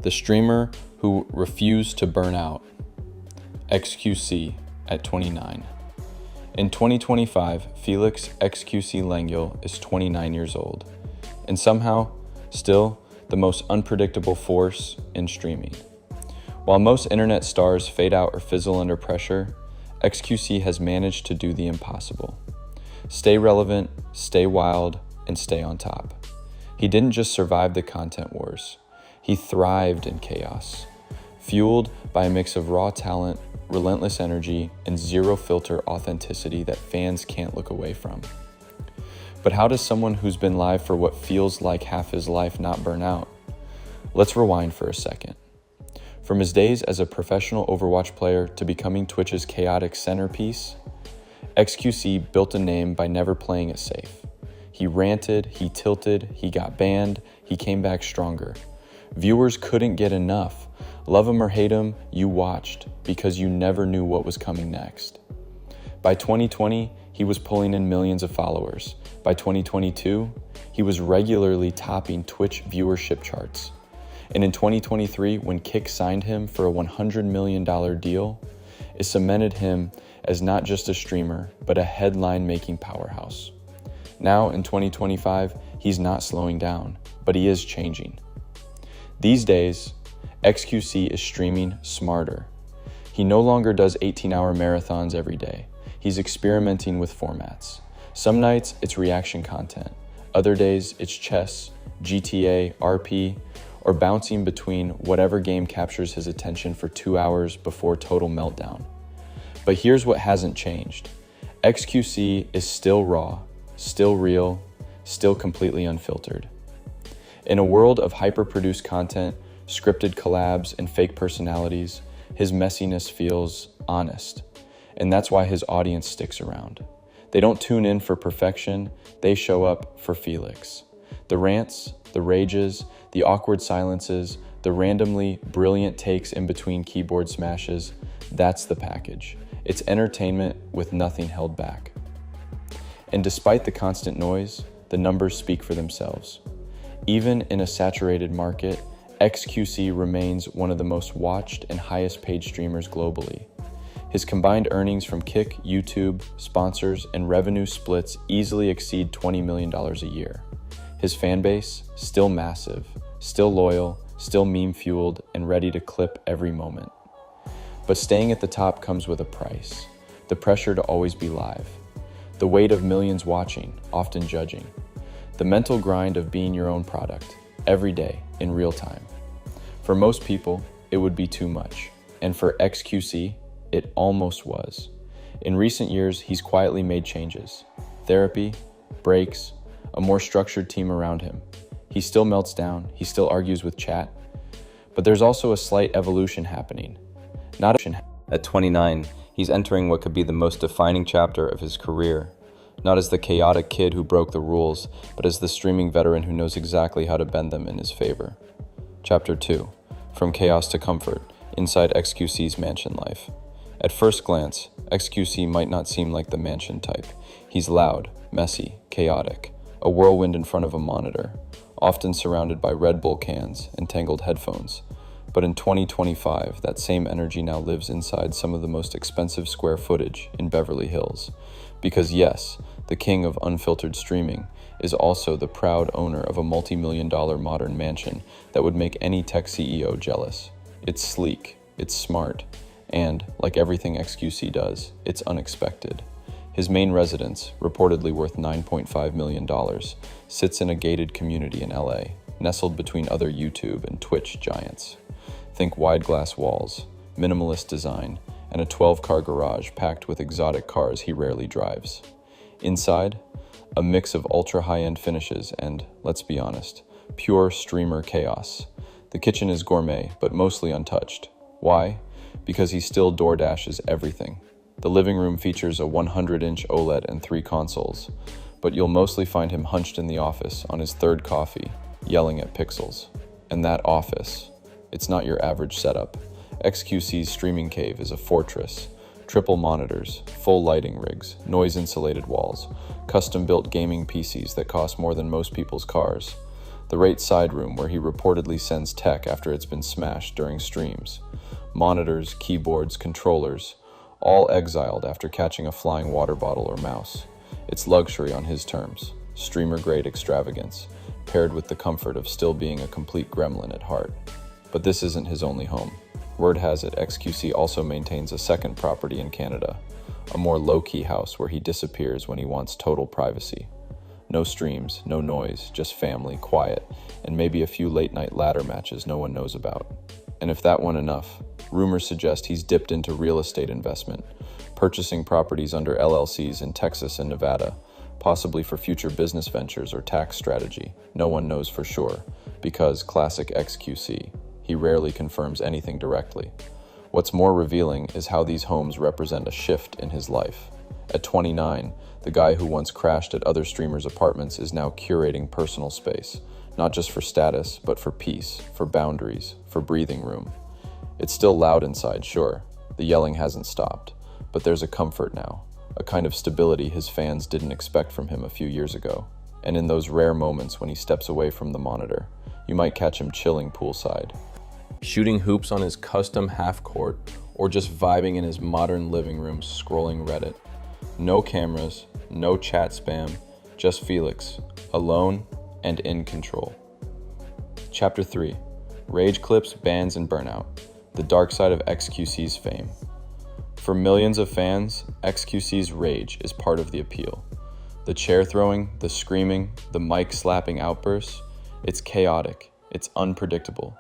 The streamer who refused to burn out. xQc at 29. In 2025, Felix xQc Lengyel is 29 years old, and somehow, still, the most unpredictable force in streaming. While most internet stars fade out or fizzle under pressure, xQc has managed to do the impossible. Stay relevant, stay wild, and stay on top. He didn't just survive the content wars. He thrived in chaos, fueled by a mix of raw talent, relentless energy, and zero-filter authenticity that fans can't look away from. But how does someone who's been live for what feels like half his life not burn out? Let's rewind for a second. From his days as a professional Overwatch player to becoming Twitch's chaotic centerpiece, xQc built a name by never playing it safe. He ranted, he tilted, he got banned, he came back stronger. Viewers couldn't get enough. Love him or hate him, you watched because you never knew what was coming next. By 2020, he was pulling in millions of followers. By 2022, he was regularly topping Twitch viewership charts. And in 2023, when Kick signed him for a $100 million deal, it cemented him as not just a streamer, but a headline-making powerhouse. Now, in 2025, he's not slowing down, but he is changing. These days, xQc is streaming smarter. He no longer does 18-hour marathons every day. He's experimenting with formats. Some nights, it's reaction content. Other days, it's chess, GTA, RP, or bouncing between whatever game captures his attention for 2 hours before total meltdown. But here's what hasn't changed. xQc is still raw, still real, still completely unfiltered. In a world of hyper-produced content, scripted collabs, and fake personalities, his messiness feels honest. And that's why his audience sticks around. They don't tune in for perfection, they show up for Felix. The rants, the rages, the awkward silences, the randomly brilliant takes in between keyboard smashes, that's the package. It's entertainment with nothing held back. And despite the constant noise, the numbers speak for themselves. Even in a saturated market, xQc remains one of the most watched and highest paid streamers globally. His combined earnings from Kick, YouTube, sponsors, and revenue splits easily exceed $20 million a year. His fan base, still massive, still loyal, still meme-fueled, and ready to clip every moment. But staying at the top comes with a price. The pressure to always be live. The weight of millions watching, often judging. The mental grind of being your own product, every day, in real time. For most people, it would be too much. And for xQc, it almost was. In recent years, he's quietly made changes. Therapy, breaks, a more structured team around him. He still melts down, he still argues with chat. But there's also a slight evolution happening. At 29, he's entering what could be the most defining chapter of his career. Not as the chaotic kid who broke the rules, but as the streaming veteran who knows exactly how to bend them in his favor. Chapter 2. From Chaos to Comfort, inside xQc's mansion life. At first glance, xQc might not seem like the mansion type. He's loud, messy, chaotic, a whirlwind in front of a monitor, often surrounded by Red Bull cans and tangled headphones. But in 2025, that same energy now lives inside some of the most expensive square footage in Beverly Hills. Because yes, the king of unfiltered streaming is also the proud owner of a multi-million-dollar modern mansion that would make any tech CEO jealous. It's sleek, it's smart, and, like everything xQc does, it's unexpected. His main residence, reportedly worth $9.5 million, sits in a gated community in LA, nestled between other YouTube and Twitch giants. Think wide glass walls, minimalist design, and a 12-car garage packed with exotic cars he rarely drives. Inside, a mix of ultra-high-end finishes and, let's be honest, pure streamer chaos. The kitchen is gourmet, but mostly untouched. Why? Because he still DoorDashes everything. The living room features a 100-inch OLED and 3 consoles, but you'll mostly find him hunched in the office on his third coffee, yelling at pixels. And that office, it's not your average setup. xQc's streaming cave is a fortress. Triple monitors, full lighting rigs, noise-insulated walls, custom-built gaming PCs that cost more than most people's cars. The right side room where he reportedly sends tech after it's been smashed during streams. Monitors, keyboards, controllers, all exiled after catching a flying water bottle or mouse. It's luxury on his terms, streamer-grade extravagance, paired with the comfort of still being a complete gremlin at heart. But this isn't his only home. Word has it xQc also maintains a second property in Canada, a more low-key house where he disappears when he wants total privacy. No streams, no noise, just family, quiet, and maybe a few late-night ladder matches no one knows about. And if that weren't enough, rumors suggest he's dipped into real estate investment, purchasing properties under LLCs in Texas and Nevada, possibly for future business ventures or tax strategy. No one knows for sure, because classic xQc, he rarely confirms anything directly. What's more revealing is how these homes represent a shift in his life. At 29, the guy who once crashed at other streamers' apartments is now curating personal space, not just for status, but for peace, for boundaries, for breathing room. It's still loud inside, sure. The yelling hasn't stopped, but there's a comfort now, a kind of stability his fans didn't expect from him a few years ago. And in those rare moments when he steps away from the monitor, you might catch him chilling poolside, shooting hoops on his custom half-court, or just vibing in his modern living room scrolling Reddit. No cameras, no chat spam, just Felix, alone and in control. Chapter 3. Rage clips, bans, and burnout. The dark side of xQc's fame. For millions of fans, xQc's rage is part of the appeal. The chair throwing, the screaming, the mic slapping outbursts, it's chaotic, it's unpredictable,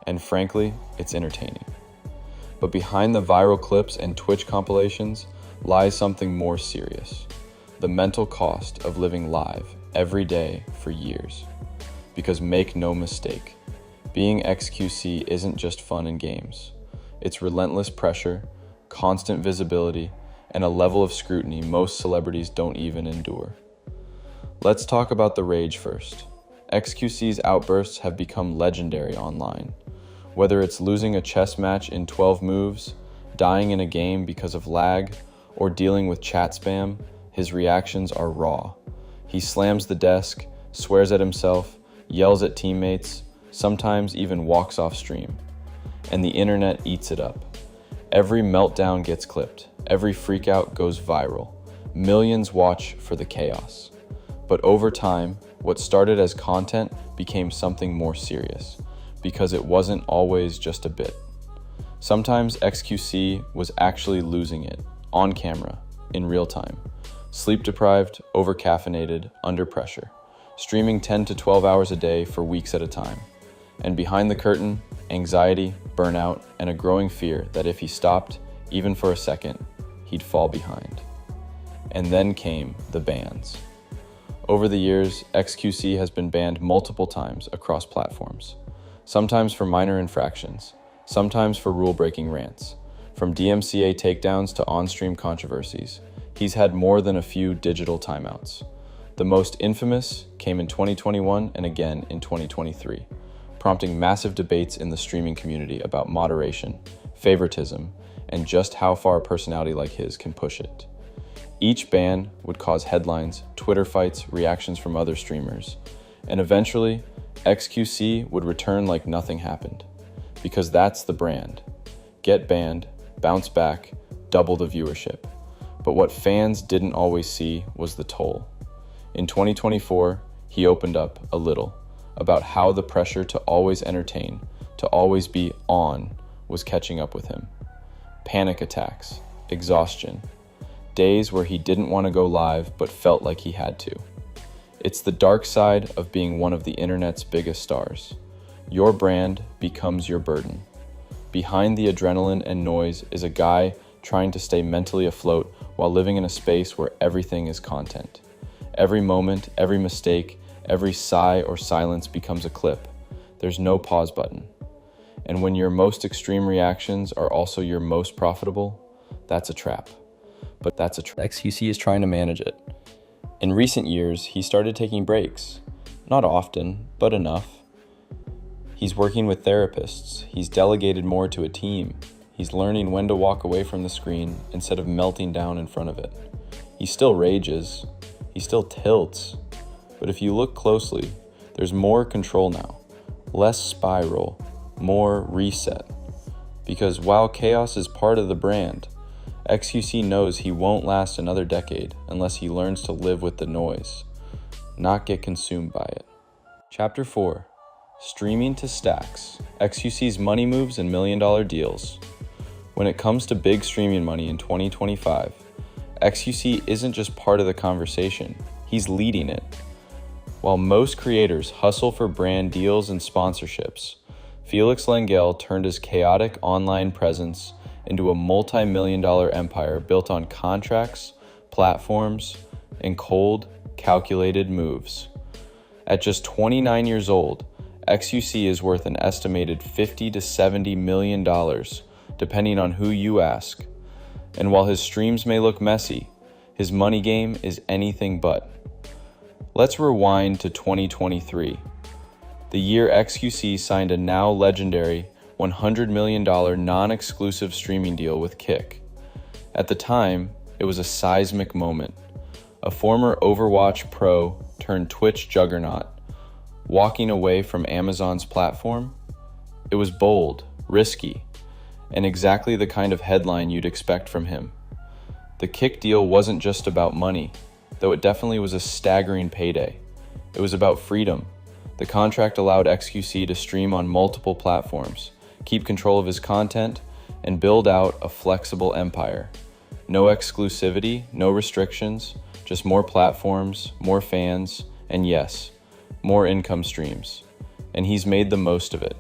and frankly, it's entertaining. But behind the viral clips and Twitch compilations lies something more serious. The mental cost of living live every day for years. Because make no mistake, being xQc isn't just fun and games. It's relentless pressure, constant visibility, and a level of scrutiny most celebrities don't even endure. Let's talk about the rage first. xQc's outbursts have become legendary online. Whether it's losing a chess match in 12 moves, dying in a game because of lag, or dealing with chat spam, his reactions are raw. He slams the desk, swears at himself, yells at teammates, sometimes even walks off stream. And the internet eats it up. Every meltdown gets clipped, every freakout goes viral. Millions watch for the chaos. But over time, what started as content became something more serious, because it wasn't always just a bit. Sometimes xQc was actually losing it, on camera, in real time. Sleep deprived, over-caffeinated, under pressure. Streaming 10 to 12 hours a day for weeks at a time. And behind the curtain, anxiety, burnout, and a growing fear that if he stopped, even for a second, he'd fall behind. And then came the bans. Over the years, xQc has been banned multiple times across platforms. Sometimes for minor infractions, sometimes for rule-breaking rants. From DMCA takedowns to on-stream controversies, he's had more than a few digital timeouts. The most infamous came in 2021 and again in 2023, prompting massive debates in the streaming community about moderation, favoritism, and just how far a personality like his can push it. Each ban would cause headlines, Twitter fights, reactions from other streamers, and eventually, xQc would return like nothing happened. Because that's the brand. Get banned, bounce back, double the viewership. But what fans didn't always see was the toll. In 2024, he opened up a little about how the pressure to always entertain, to always be on, was catching up with him. Panic attacks, exhaustion, days where he didn't want to go live but felt like he had to. It's the dark side of being one of the internet's biggest stars. Your brand becomes your burden. Behind the adrenaline and noise is a guy trying to stay mentally afloat while living in a space where everything is content. Every moment, every mistake, every sigh or silence becomes a clip. There's no pause button. And when your most extreme reactions are also your most profitable, that's a trap. But that's a trap. xQc is trying to manage it. In recent years, he started taking breaks. Not often, but enough. He's working with therapists. He's delegated more to a team. He's learning when to walk away from the screen instead of melting down in front of it. He still rages. He still tilts. But if you look closely, There's more control now, less spiral, more reset. Because while chaos is part of the brand, xQc knows he won't last another decade unless he learns to live with the noise, not get consumed by it. Chapter 4. Streaming to Stacks, xQc's money moves and million-dollar deals. When it comes to big streaming money in 2025, xQc isn't just part of the conversation, he's leading it. While most creators hustle for brand deals and sponsorships, Felix Lengyel turned his chaotic online presence into a multi-million-dollar empire built on contracts, platforms, and cold, calculated moves. At just 29 years old, xQc is worth an estimated $50 to $70 million, depending on who you ask. And while his streams may look messy, his money game is anything but. Let's rewind to 2023, the year xQc signed a now legendary $100 million non-exclusive streaming deal with Kick. At the time, it was a seismic moment. A former Overwatch pro turned Twitch juggernaut, walking away from Amazon's platform. It was bold, risky, and exactly the kind of headline you'd expect from him. The Kick deal wasn't just about money, though it definitely was a staggering payday. It was about freedom. The contract allowed xQc to stream on multiple platforms, keep control of his content, and build out a flexible empire. No exclusivity, no restrictions, just more platforms, more fans, and yes, more income streams. And he's made the most of it.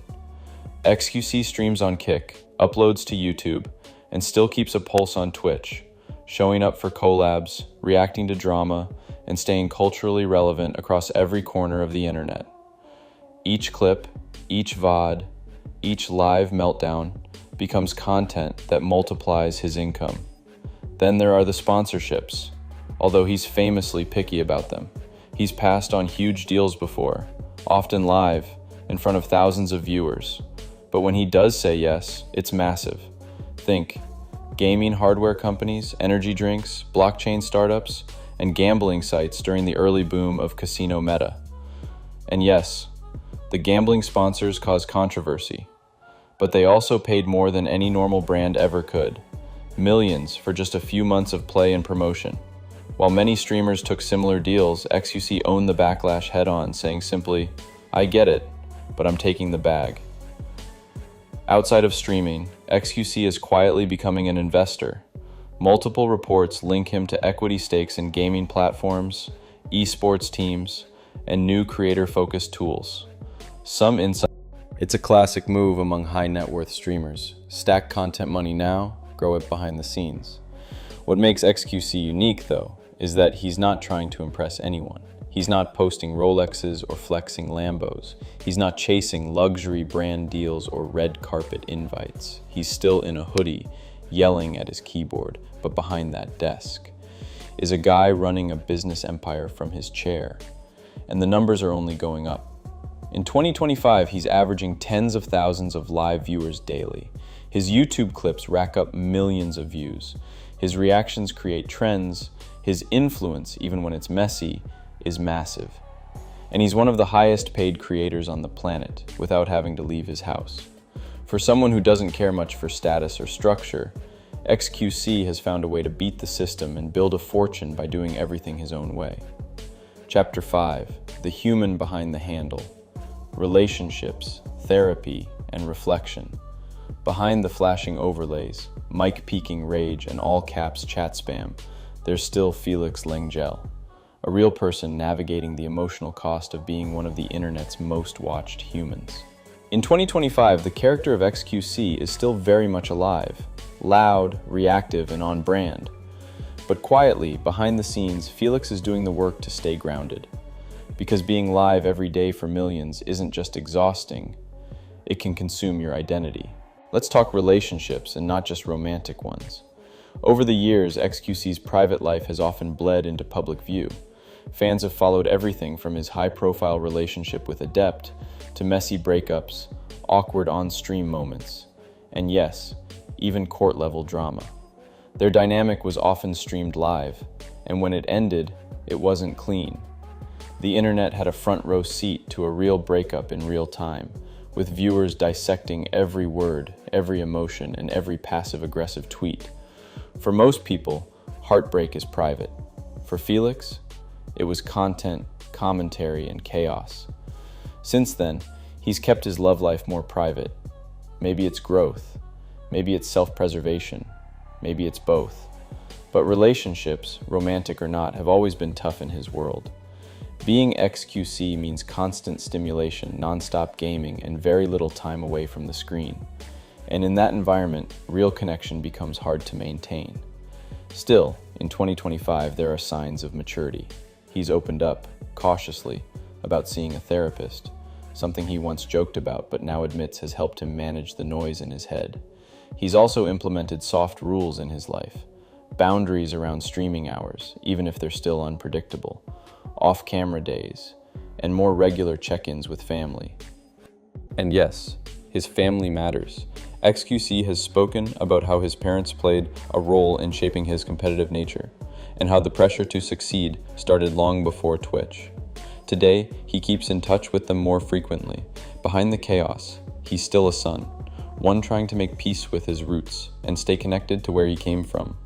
xQc streams on Kick, uploads to YouTube, and still keeps a pulse on Twitch, showing up for collabs, reacting to drama, and staying culturally relevant across every corner of the internet. Each clip, each VOD, each live meltdown becomes content that multiplies his income. Then there are the sponsorships. Although he's famously picky about them, he's passed on huge deals before, often live, in front of thousands of viewers. But when he does say yes, it's massive. Think gaming hardware companies, energy drinks, blockchain startups, and gambling sites during the early boom of casino meta. And yes, the gambling sponsors caused controversy, but they also paid more than any normal brand ever could. Millions for just a few months of play and promotion. While many streamers took similar deals, xQc owned the backlash head-on, saying simply, "I get it, but I'm taking the bag." Outside of streaming, xQc is quietly becoming an investor. Multiple reports link him to equity stakes in gaming platforms, esports teams, and new creator-focused tools. Some insight. It's a classic move among high net worth streamers. Stack content money now, grow it behind the scenes. What makes xQc unique, though, is that he's not trying to impress anyone. He's not posting Rolexes or flexing Lambos. He's not chasing luxury brand deals or red carpet invites. He's still in a hoodie, yelling at his keyboard, but behind that desk is a guy running a business empire from his chair. And the numbers are only going up. In 2025, he's averaging tens of thousands of live viewers daily. His YouTube clips rack up millions of views. His reactions create trends. His influence, even when it's messy, is massive. And he's one of the highest paid creators on the planet without having to leave his house. For someone who doesn't care much for status or structure, xQc has found a way to beat the system and build a fortune by doing everything his own way. Chapter 5. The human behind the handle. Relationships, therapy, and reflection. Behind the flashing overlays, mic-peaking rage, and all-caps chat spam, there's still Felix Lengyel, a real person navigating the emotional cost of being one of the internet's most watched humans. In 2025, the character of xQc is still very much alive, loud, reactive, and on brand. But quietly, behind the scenes, Felix is doing the work to stay grounded. Because being live every day for millions isn't just exhausting, it can consume your identity. Let's talk relationships and not just romantic ones. Over the years, xQc's private life has often bled into public view. Fans have followed everything from his high-profile relationship with Adept to messy breakups, awkward on-stream moments, and yes, even court-level drama. Their dynamic was often streamed live, and when it ended, it wasn't clean. The internet had a front row seat to a real breakup in real time, with viewers dissecting every word, every emotion, and every passive-aggressive tweet. For most people, heartbreak is private. For Felix, it was content, commentary, and chaos. Since then, he's kept his love life more private. Maybe it's growth, maybe it's self-preservation, maybe it's both. But relationships, romantic or not, have always been tough in his world. Being xQc means constant stimulation, non-stop gaming, and very little time away from the screen. And in that environment, real connection becomes hard to maintain. Still, in 2025, there are signs of maturity. He's opened up, cautiously, about seeing a therapist, something he once joked about but now admits has helped him manage the noise in his head. He's also implemented soft rules in his life, boundaries around streaming hours, even if they're still unpredictable, off-camera days, and more regular check-ins with family. And yes, his family matters. xQc has spoken about how his parents played a role in shaping his competitive nature, and how the pressure to succeed started long before Twitch. Today, he keeps in touch with them more frequently. Behind the chaos, he's still a son, one trying to make peace with his roots and stay connected to where he came from.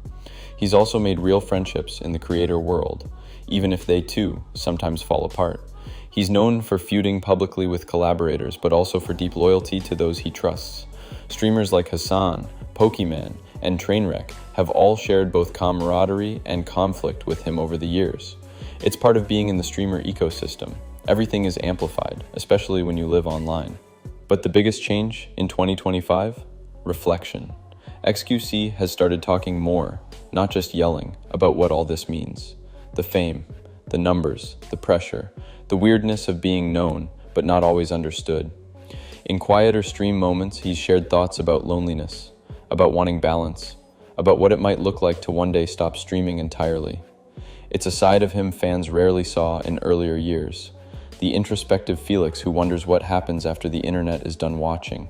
He's also made real friendships in the creator world, even if they too sometimes fall apart. He's known for feuding publicly with collaborators, but also for deep loyalty to those he trusts. Streamers like Hassan, Pokemon, and Trainwreck have all shared both camaraderie and conflict with him over the years. It's part of being in the streamer ecosystem. Everything is amplified, especially when you live online. But the biggest change in 2025? Reflection. xQc has started talking more, not just yelling, about what all this means. The fame, the numbers, the pressure, the weirdness of being known, but not always understood. In quieter stream moments, he's shared thoughts about loneliness, about wanting balance, about what it might look like to one day stop streaming entirely. It's a side of him fans rarely saw in earlier years, the introspective Felix who wonders what happens after the internet is done watching.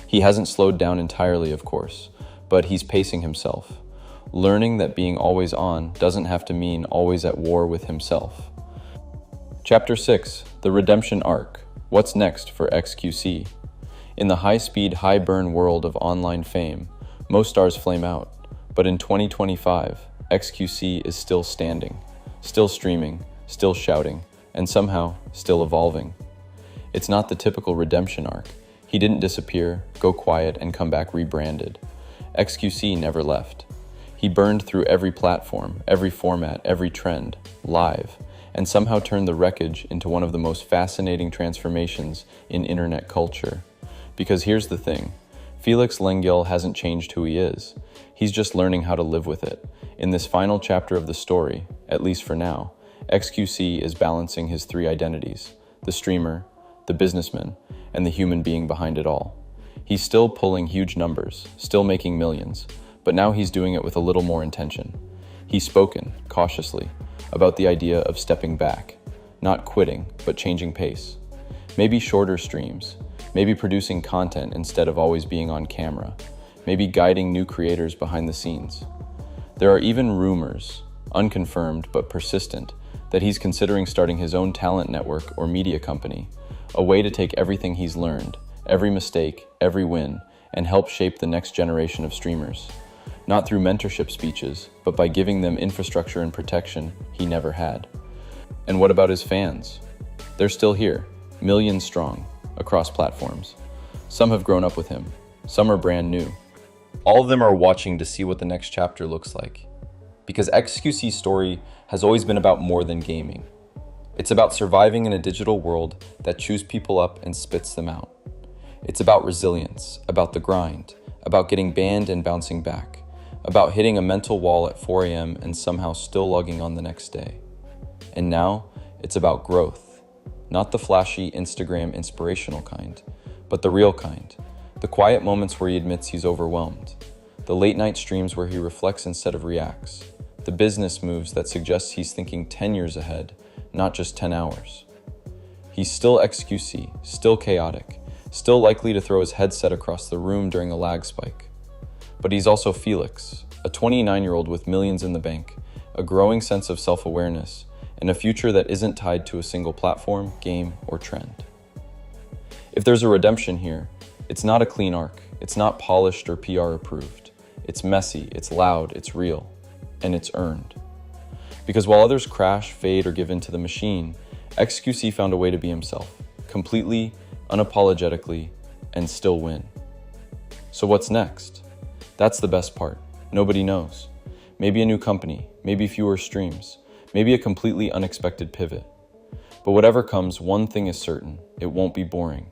He hasn't slowed down entirely, of course, but he's pacing himself, learning that being always on doesn't have to mean always at war with himself. Chapter 6, The Redemption Arc. What's next for xQc? In the high-speed, high-burn world of online fame, most stars flame out. But in 2025, xQc is still standing, still streaming, still shouting, and somehow still evolving. It's not the typical redemption arc. He didn't disappear, go quiet, and come back rebranded. xQc never left. He burned through every platform, every format, every trend, live, and somehow turned the wreckage into one of the most fascinating transformations in internet culture. Because here's the thing, Felix Lengyel hasn't changed who he is. He's just learning how to live with it. In this final chapter of the story, at least for now, xQc is balancing his three identities: the streamer, the businessman, and the human being behind it all. He's still pulling huge numbers, still making millions, but now he's doing it with a little more intention. He's spoken, cautiously, about the idea of stepping back, not quitting, but changing pace. Maybe shorter streams, maybe producing content instead of always being on camera, maybe guiding new creators behind the scenes. There are even rumors, unconfirmed but persistent, that he's considering starting his own talent network or media company, a way to take everything he's learned, every mistake, every win, and help shape the next generation of streamers. Not through mentorship speeches, but by giving them infrastructure and protection he never had. And what about his fans? They're still here, millions strong, across platforms. Some have grown up with him, some are brand new. All of them are watching to see what the next chapter looks like. Because xQc's story has always been about more than gaming. It's about surviving in a digital world that chews people up and spits them out. It's about resilience, about the grind, about getting banned and bouncing back, about hitting a mental wall at 4 a.m. and somehow still logging on the next day. And now, it's about growth. Not the flashy Instagram inspirational kind, but the real kind. The quiet moments where he admits he's overwhelmed. The late night streams where he reflects instead of reacts. The business moves that suggest he's thinking 10 years ahead, not just 10 hours. He's still xQc, still chaotic, still likely to throw his headset across the room during a lag spike. But he's also Felix, a 29-year-old with millions in the bank, a growing sense of self-awareness, in a future that isn't tied to a single platform, game, or trend. If there's a redemption here, it's not a clean arc, it's not polished or PR approved. It's messy, it's loud, it's real, and it's earned. Because while others crash, fade, or give in to the machine, xQc found a way to be himself, completely, unapologetically, and still win. So what's next? That's the best part. Nobody knows. Maybe a new company, maybe fewer streams, maybe a completely unexpected pivot. But whatever comes, one thing is certain: it won't be boring.